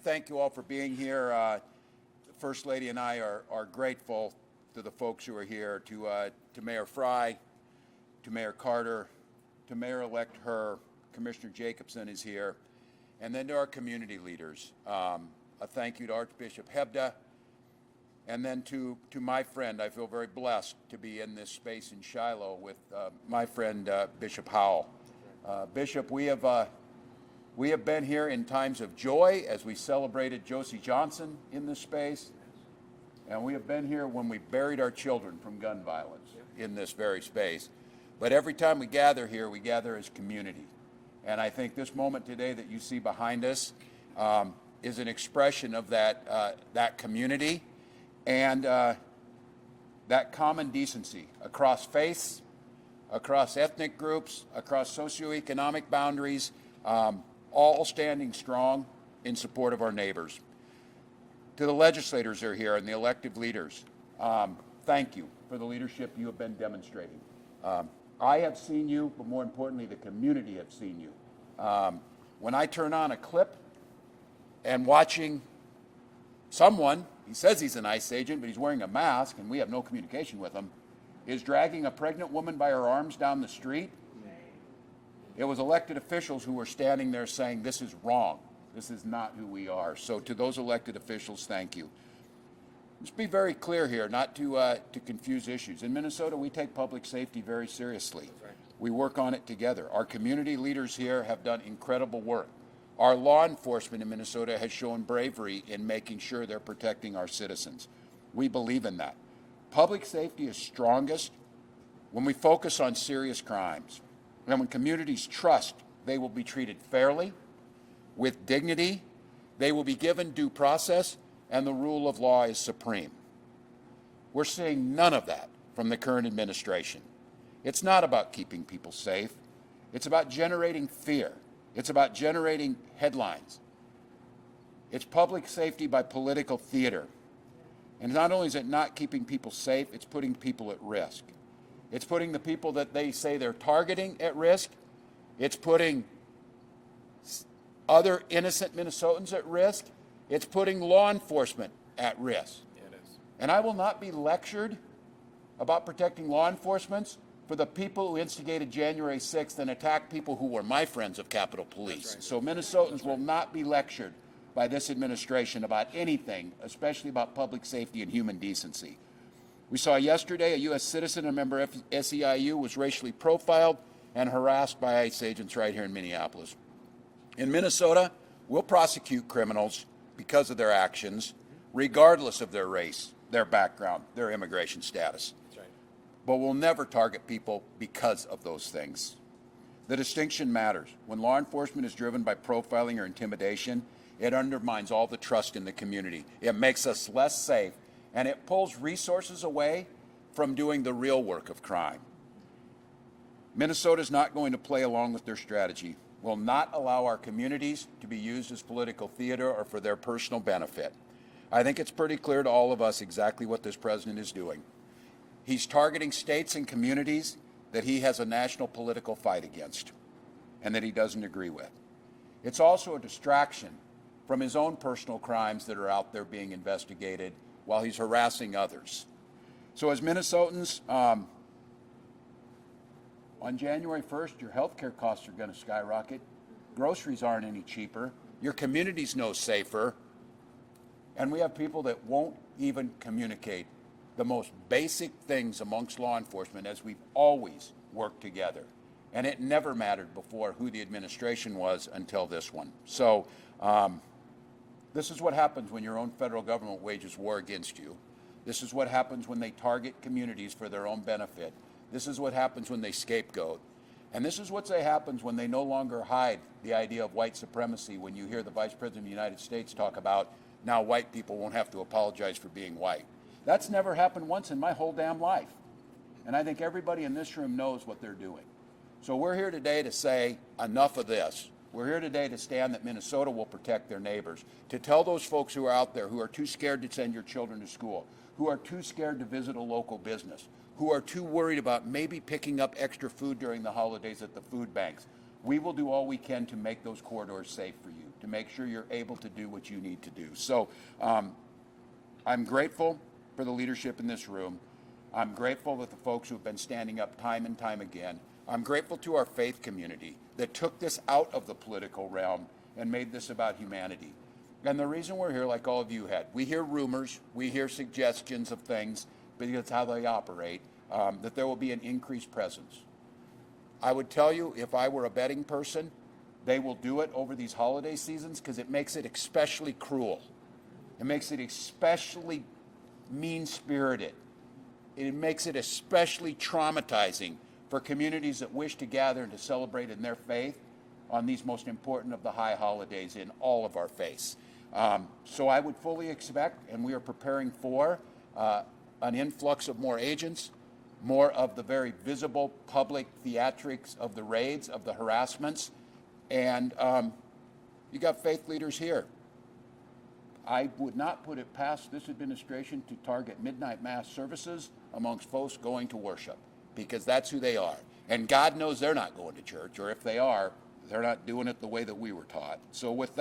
thank you all for being here. The First Lady and I are grateful to the folks who are here, to Mayor Fry, to Mayor Carter, to Mayor-elect Herr, Commissioner Jacobson is here, and then to our community leaders. A thank you to Archbishop Hebda, and then to my friend. I feel very blessed to be in this space in Shiloh with my friend Bishop Howell. Bishop, we have been here in times of joy as we celebrated Josie Johnson in this space, and we have been here when we buried our children from gun violence in this very space. But every time we gather here, we gather as community. And I think this moment today that you see behind us is an expression of that community and that common decency across faiths, across ethnic groups, across socioeconomic boundaries, all standing strong in support of our neighbors. To the legislators who are here and the elected leaders, thank you for the leadership you have been demonstrating. I have seen you, but more importantly, the community have seen you. When I turn on a clip and watching someone, he says he's an ICE agent, but he's wearing a mask and we have no communication with him, is dragging a pregnant woman by her arms down the street, it was elected officials who were standing there saying, this is wrong. This is not who we are. So to those elected officials, thank you. Let's be very clear here, not to confuse issues. In Minnesota, we take public safety very seriously. Right. We work on it together. Our community leaders here have done incredible work. Our law enforcement in Minnesota has shown bravery in making sure they're protecting our citizens. We believe in that. Public safety is strongest when we focus on serious crimes. And when communities trust they will be treated fairly, with dignity, they will be given due process, and the rule of law is supreme. We're seeing none of that from the current administration. It's not about keeping people safe. It's about generating fear. It's about generating headlines. It's public safety by political theater. And not only is it not keeping people safe, it's putting people at risk. It's putting the people that they say they're targeting at risk. It's putting other innocent Minnesotans at risk. It's putting law enforcement at risk. Yeah, it is. And I will not be lectured about protecting law enforcement for the people who instigated January 6th and attacked people who were my friends of Capitol Police. Right. So Minnesotans will not be lectured by this administration about anything, especially about public safety and human decency. We saw yesterday a U.S. citizen, a member of SEIU, was racially profiled and harassed by ICE agents right here in Minneapolis. In Minnesota, we'll prosecute criminals because of their actions, regardless of their race, their background, their immigration status. That's right. But we'll never target people because of those things. The distinction matters. When law enforcement is driven by profiling or intimidation, it undermines all the trust in the community. It makes us less safe, and it pulls resources away from doing the real work of crime. Minnesota is not going to play along with their strategy. Will not allow our communities to be used as political theater or for their personal benefit. I think it's pretty clear to all of us exactly what this president is doing. He's targeting states and communities that he has a national political fight against and that he doesn't agree with. It's also a distraction from his own personal crimes that are out there being investigated while he's harassing others. So as Minnesotans, on January 1st, your health care costs are going to skyrocket. Groceries aren't any cheaper. Your community's no safer. And we have people that won't even communicate the most basic things amongst law enforcement as we've always worked together. And it never mattered before who the administration was until this one. So this is what happens when your own federal government wages war against you. This is what happens when they target communities for their own benefit. This is what happens when they scapegoat. And this is what happens when they no longer hide the idea of white supremacy when you hear the Vice President of the United States talk about now white people won't have to apologize for being white. That's never happened once in my whole damn life. And I think everybody in this room knows what they're doing. So we're here today to say enough of this. We're here today to stand that Minnesota will protect their neighbors, to tell those folks who are out there who are too scared to send your children to school, who are too scared to visit a local business, who are too worried about maybe picking up extra food during the holidays at the food banks. We will do all we can to make those corridors safe for you. to make sure you're able to do what you need to do. So I'm grateful for the leadership in this room. I'm grateful that the folks who have been standing up time and time again. I'm grateful to our faith community that took this out of the political realm and made this about humanity. And the reason we're here, like all of you had, we hear rumors, we hear suggestions of things, because it's how they operate, that there will be an increased presence. I would tell you, if I were a betting person, they will do it over these holiday seasons because it makes it especially cruel. It makes it especially mean-spirited. It makes it especially traumatizing for communities that wish to gather and to celebrate in their faith on these most important of the high holidays in all of our faiths. So I would fully expect, and we are preparing for, an influx of more agents, more of the very visible public theatrics of the raids, of the harassments, and you got faith leaders here. I would not put it past this administration to target midnight mass services amongst folks going to worship, because that's who they are. And God knows they're not going to church, or if they are, they're not doing it the way that we were taught. So with that,